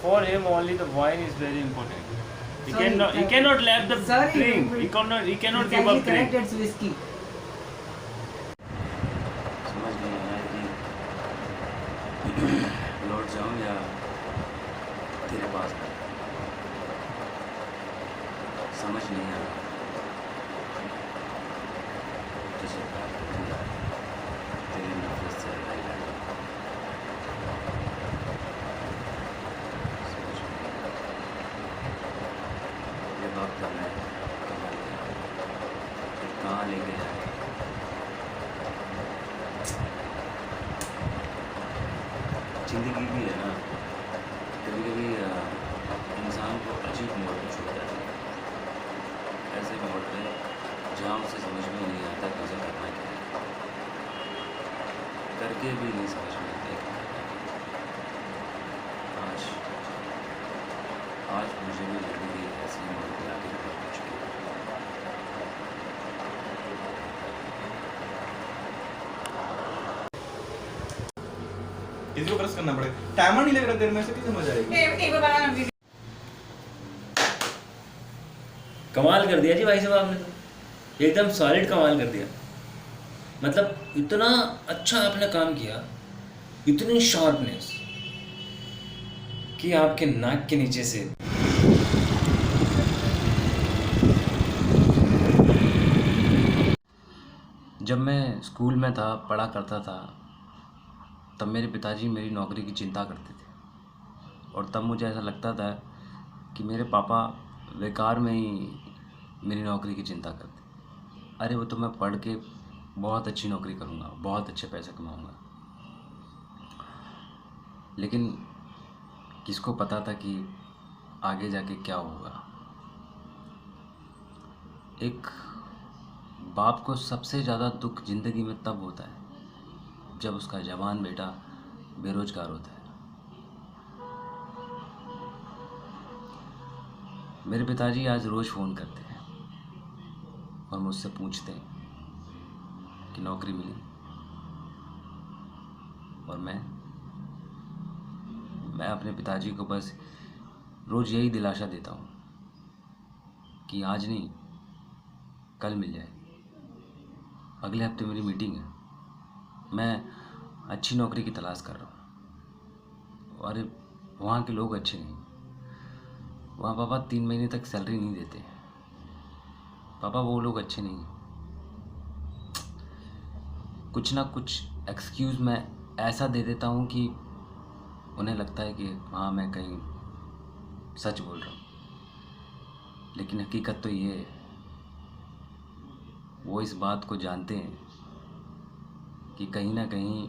For him only the wine is very important. He Sorry, cannot let the sorry, drink. we- He cannot It's give actually up correct. drink. It's whiskey. समझ नहीं आ रहा कि लौट जाऊं या तेरे पास आऊं। समझ नहीं आ रहा तुझे प्यार करना तेरी नफरत से लड़ाई लड़ना। समझ नहीं आ रहा। ये वक्त हमें कहाँ लेके जाए। जिंदगी भी है ना, कभी कभी इंसान को अजीब मोड़ पर छोड़ जाती है। ऐसे मोड़ पे जहाँ उसे समझ में नहीं आता कि उसे करना क्या है, करके भी नहीं समझ में आता कि आज आज मुझे भी ज़िंदगी ऐसी मोड़ पर आगे पहुँच चुकी है। किसी को प्रेस करना पड़ेगा। टाइमर नहीं लग रहा देर में से, कैसे समझ आएगी? एक बार बनाना प्लीज। कमाल कर दिया जी भाई साहब आपने तो। एकदम सॉलिड कमाल कर दिया। मतलब इतना अच्छा आपने काम किया, इतनी शार्पनेस कि आपके नाक के नीचे से जब मैं स्कूल में था, पढ़ा करता था, तब मेरे पिताजी मेरी नौकरी की चिंता करते थे और तब मुझे ऐसा लगता था कि मेरे पापा बेकार में ही मेरी नौकरी की चिंता करते। अरे वो तो मैं पढ़ के बहुत अच्छी नौकरी करूँगा, बहुत अच्छे पैसे कमाऊँगा। लेकिन किसको पता था कि आगे जाके क्या होगा। एक बाप को सबसे ज़्यादा दुख ज़िंदगी में तब होता है जब उसका जवान बेटा बेरोजगार होता है। मेरे पिताजी आज रोज़ फ़ोन करते हैं और मुझसे पूछते हैं कि नौकरी मिली, और मैं अपने पिताजी को बस रोज़ यही दिलासा देता हूँ कि आज नहीं, कल मिल जाएगी। अगले हफ्ते मेरी मीटिंग है, मैं अच्छी नौकरी की तलाश कर रहा हूँ। अरे वहाँ के लोग अच्छे नहीं, वहाँ पापा 3 महीने तक सैलरी नहीं देते। पापा वो लोग अच्छे नहीं। कुछ ना कुछ एक्सक्यूज़ मैं ऐसा दे देता हूँ कि उन्हें लगता है कि हाँ मैं कहीं सच बोल रहा हूँ, लेकिन हकीकत तो ये है, वो इस बात को जानते हैं कि कहीं ना कहीं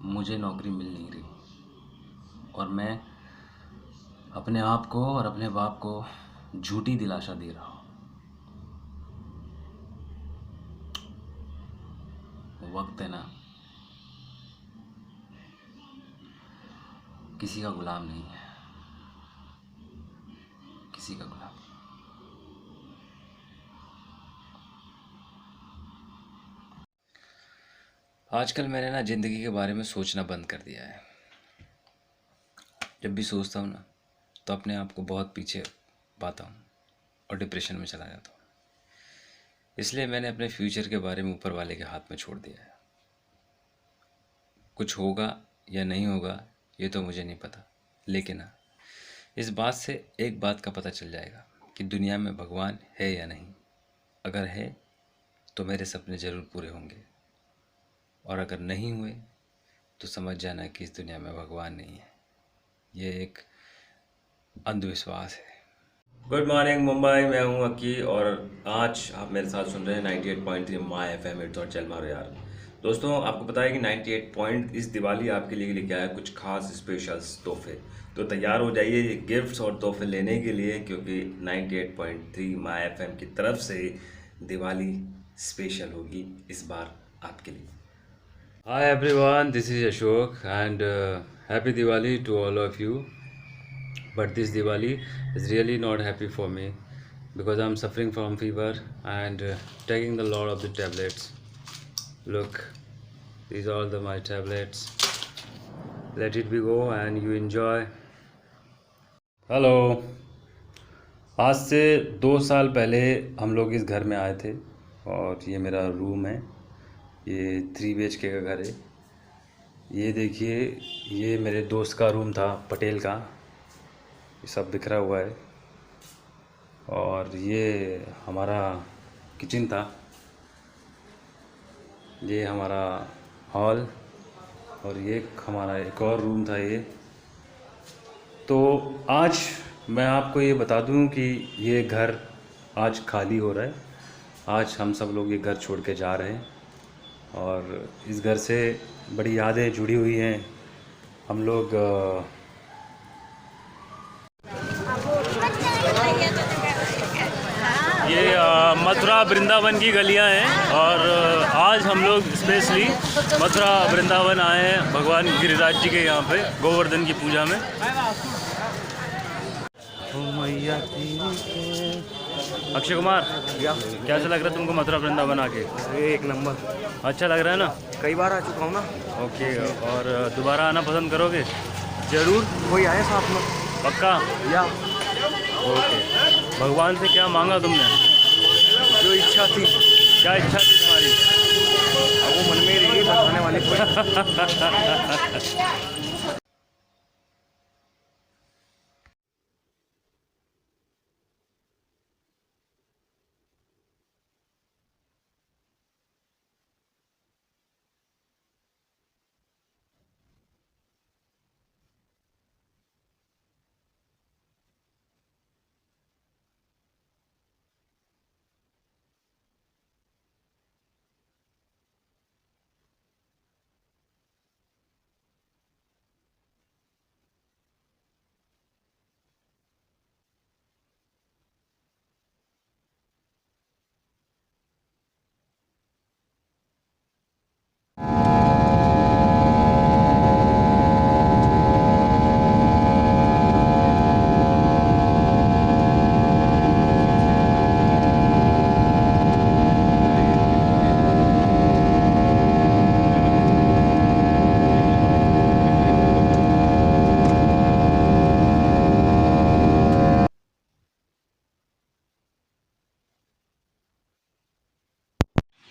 मुझे नौकरी मिल नहीं रही और मैं अपने आप को और अपने बाप को झूठी दिलासा दे रहा हूँ। वक्त है ना, किसी का गुलाम नहीं है, किसी का गुलाम। आजकल मैंने ना ज़िंदगी के बारे में सोचना बंद कर दिया है। जब भी सोचता हूँ ना तो अपने आप को बहुत पीछे पाता हूँ और डिप्रेशन में चला जाता हूँ। इसलिए मैंने अपने फ्यूचर के बारे में ऊपर वाले के हाथ में छोड़ दिया है। कुछ होगा या नहीं होगा ये तो मुझे नहीं पता, लेकिन हाँ, इस बात से एक बात का पता चल जाएगा कि दुनिया में भगवान है या नहीं। अगर है तो मेरे सपने ज़रूर पूरे होंगे, और अगर नहीं हुए तो समझ जाना कि इस दुनिया में भगवान नहीं है। ये एक अंधविश्वास है। गुड मॉर्निंग मुंबई, मैं हूँ अक्की और आज आप मेरे साथ सुन रहे हैं 98.3 माय एफएम। इट्स और चल मारो यार। दोस्तों आपको पता है कि 98 पॉइंट इस दिवाली आपके लिए लेके आया कुछ खास स्पेशल तोहफे। तो तैयार हो जाइए गिफ्ट्स और तोहफे लेने के लिए, क्योंकि 98.3 माय एफएम की तरफ से दिवाली स्पेशल होगी इस बार आपके लिए। Hi everyone, this is Ashok and happy Diwali to all of you. But this Diwali is really not happy for me because I'm suffering from fever and taking a lot of the tablets. Look, these are all my tablets. Let it be go and you enjoy. Hello. आज से 2 साल पहले हम लोग इस घर में आए थे और ये मेरा रूम है। ये 3 BHK का घर है। ये देखिए, ये मेरे दोस्त का रूम था, पटेल का। ये सब बिखरा हुआ है। और ये हमारा किचन था, ये हमारा हॉल, और ये हमारा एक और रूम था ये। तो आज मैं आपको ये बता दूं कि ये घर आज खाली हो रहा है। आज हम सब लोग ये घर छोड़ के जा रहे हैं और इस घर से बड़ी यादें जुड़ी हुई हैं। हम लोग ये मथुरा वृंदावन की गलियां हैं और आज हम लोग स्पेशली मथुरा वृंदावन आए हैं भगवान गिरिराज जी के यहाँ पे गोवर्धन की पूजा में। अक्षय कुमार, कैसा लग रहा है तुमको मथुरा वृंदावन आके? एक नंबर, अच्छा लग रहा है ना? कई बार आ चुका हूँ ना। ओके, और दोबारा आना पसंद करोगे? जरूर, कोई आए साथ में। पक्का? या ओके। भगवान से क्या मांगा तुमने? इच्छा थी तुम्हारी? अब वो मन में ही रही, बताने वाली कोई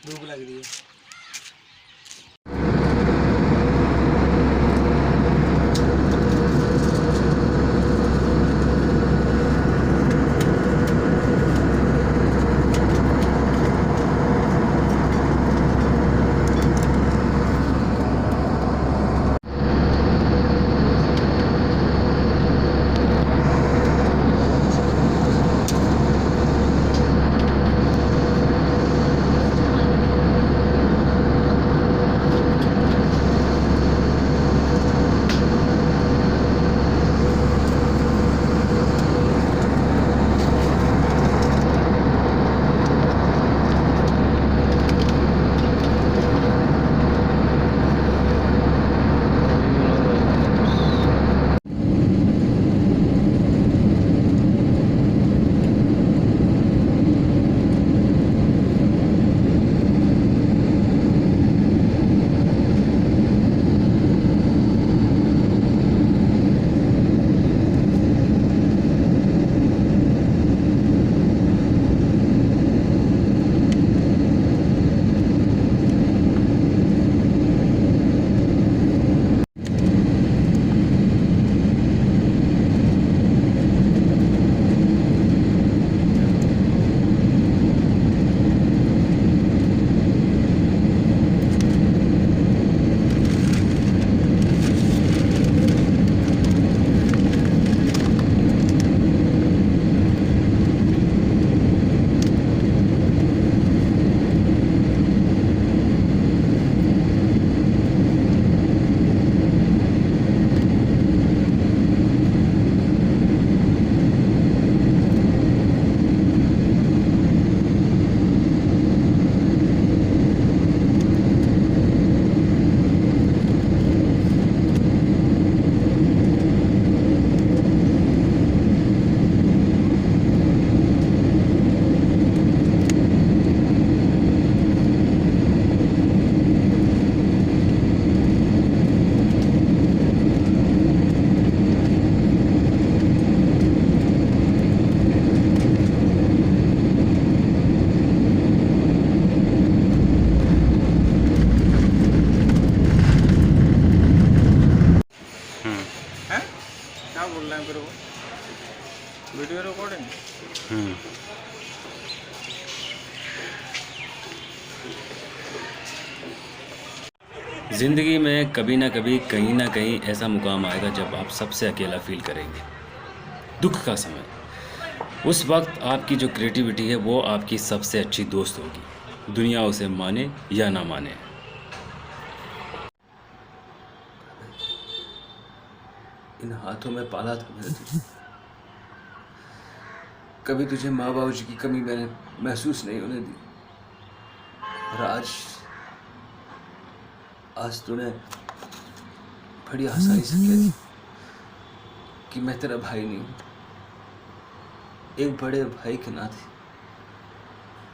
भूख लग रही है। क्या बोल रहे हैं फिर वो वीडियो रिकॉर्डिंग? ज़िंदगी में कभी ना कभी कहीं ना कहीं ऐसा मुकाम आएगा जब आप सबसे अकेला फील करेंगे। दुख का समय, उस वक्त आपकी जो क्रिएटिविटी है वो आपकी सबसे अच्छी दोस्त होगी, दुनिया उसे माने या ना माने। इन हाथों में पाला था मैंने तुझे, कभी तुझे माँ बाबू जी की कमी मैंने महसूस नहीं होने दी, और आज तूने बड़ी आसानी से कह दी कि मैं तेरा भाई नहीं हूँ। एक बड़े भाई के नाते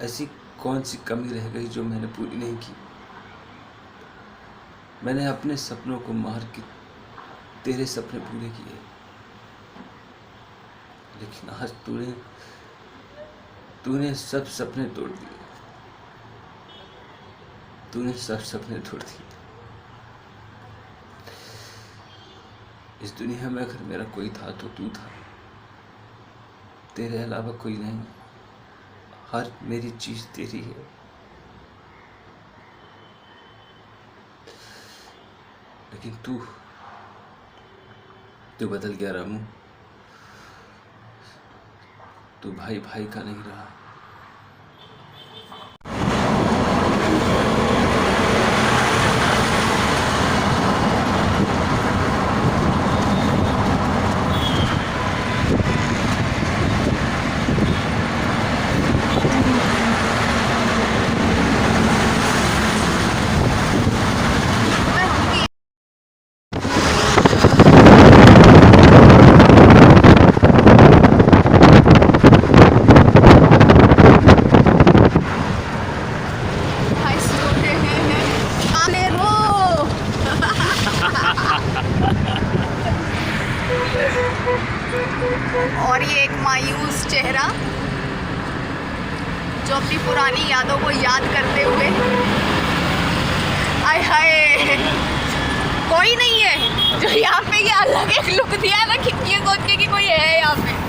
ऐसी कौन सी कमी रह गई जो मैंने पूरी नहीं की। मैंने अपने सपनों को मार के तेरे सपने पूरे किए, लेकिन आज तूने सब सपने तोड़ दिए। तूने सब सपने तोड़ दिए। इस दुनिया में अगर मेरा कोई था तो तू था, तेरे अलावा कोई नहीं। हर मेरी चीज तेरी है। लेकिन तू बदल गया रामू। तू भाई भाई का नहीं रहा। और ये एक मायूस चेहरा जो अपनी पुरानी यादों को याद करते हुए, आय हाय, कोई नहीं है जो यहाँ पे ये अलग एक लुक दिया है ना खिड़की खोद के कि कोई है यहाँ पे।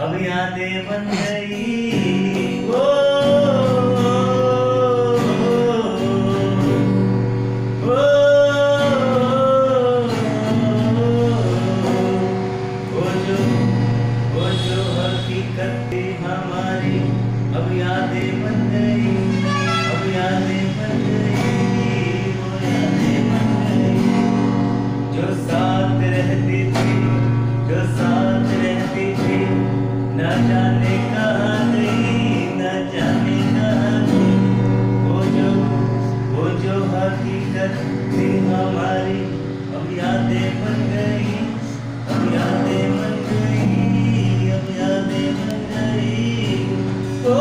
अब यादें बन गई वो जो हकीकत थी हमारी अब यादें बन गई, अब यादें बन गई, वो यादें बन गई। जो साथ रहती थी, जो साथ रहती थी, न जाने कहाँ गई, न जाने कहाँ गई। वो जो हकीकत थी हमारी यादें बन गई, अब यादें बन गई, अब यादें बन गई। ओ,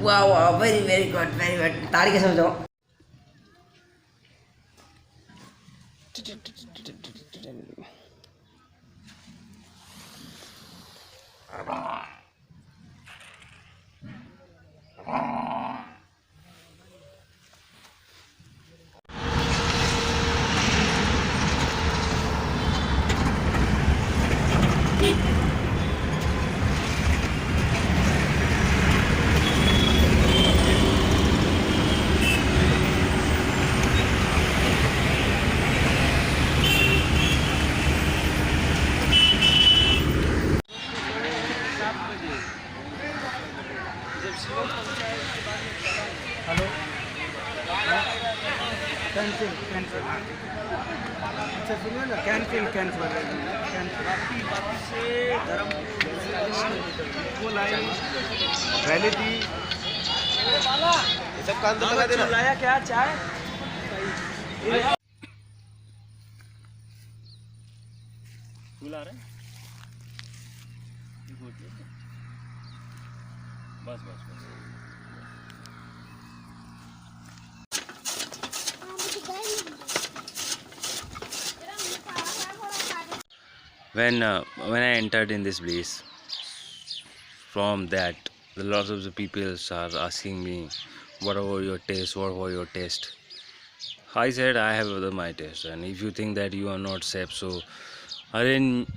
वाह वाह, very very good, very good. ताली के समझो। Hello, cancel cancel. अच्छा सुनिए ना, कैंसिल कैंसिल पहले थी। सब कान तो लगा देना। लाया क्या चाय? फूल आ रहे हैं? बस बस बस। When I entered in this place, from that, a lot of the people are asking me, what were your taste? What were your taste? I said I have my taste, and if you think that you are not safe, so arrange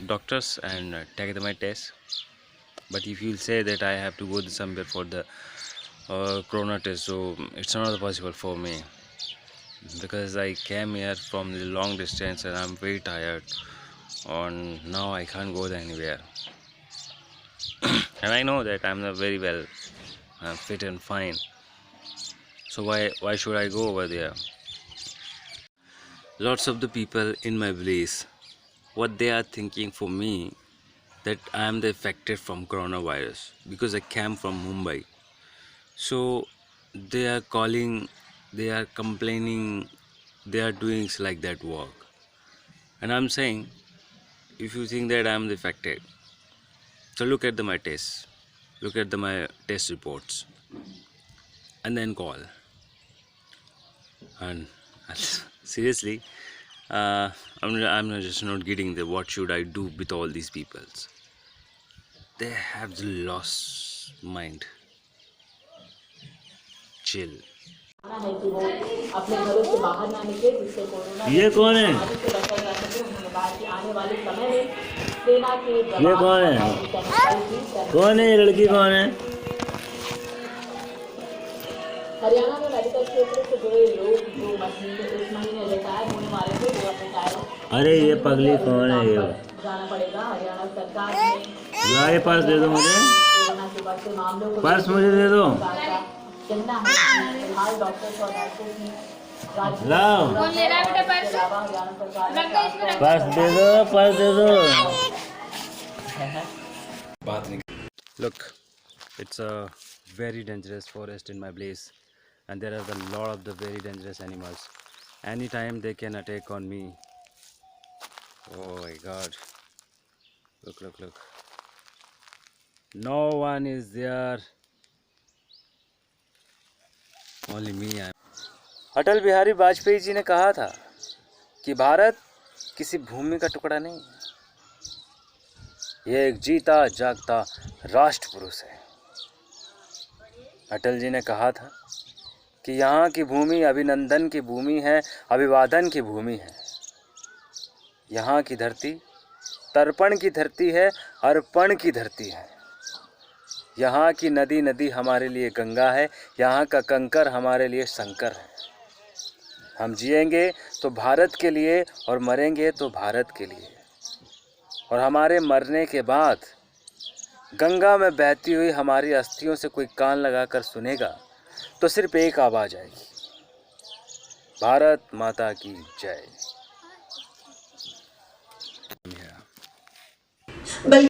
doctors and take my test. But if you say that I have to go somewhere for the corona test, so it's not possible for me, because I came here from the long distance and I'm very tired, and now I can't go anywhere. And I know that I'm not very well fit and fine, so why should I go over there? Lots of the people in my place, what they are thinking for me, that I am the affected from coronavirus because I came from Mumbai. So they are calling, they are complaining, they are doing like that work. And I'm saying, if you think that I'm affected, so look at my tests, look at my test reports, and then call. And seriously, I'm just not getting the what should I do with all these peoples. They have the lost mind. Chill. अपने घरों से बाहर ना निकले, जिससे corona ये कौन है? से बचा जा सके। उन्होंने कहा कि आने वाले समय में सेना के ये कौन है? कौन है ये लड़की? कौन है? हरियाणा में मेडिकल क्षेत्र से जुड़े लोग जो इस महीने रिटायर होने वाले थे, वो अपने टायर। अरे ये पगली कौन है? ये जाना पड़ेगा। हरियाणा सरकार ने ला, ये पर्स दे दो मुझे, कोरोना के बढ़ते मामलों को पर्स मुझे दे दो। कहना है कि फिलहाल डॉक्टर्स और नर्सों की लाओ, कौन ले रहा है बेटा पर्स? हरियाणा सरकार पर्स दे दो, पर्स दे दो। बात नहीं। Look, it's a very dangerous forest in my place, and there are a lot of the very dangerous animals. Anytime they can attack on me. Oh my God! Look, look, look. No one is there. Only me. Atal Bihari Vajpayee ji ने कहा था कि भारत किसी भूमि का टुकड़ा नहीं है, यह एक जीता जागता राष्ट्र पुरुष है। अटल जी ने कहा था कि यहाँ की भूमि अभिनंदन की भूमि है, अभिवादन की भूमि है। यहाँ की धरती तर्पण की धरती है, अर्पण की धरती है। यहाँ की नदी नदी हमारे लिए गंगा है, यहाँ का कंकर हमारे लिए शंकर है। हम जिएंगे तो भारत के लिए और मरेंगे तो भारत के लिए। और हमारे मरने के बाद गंगा में बहती हुई हमारी अस्थियों से कोई कान लगाकर सुनेगा तो सिर्फ एक आवाज़ आएगी, भारत माता की जय।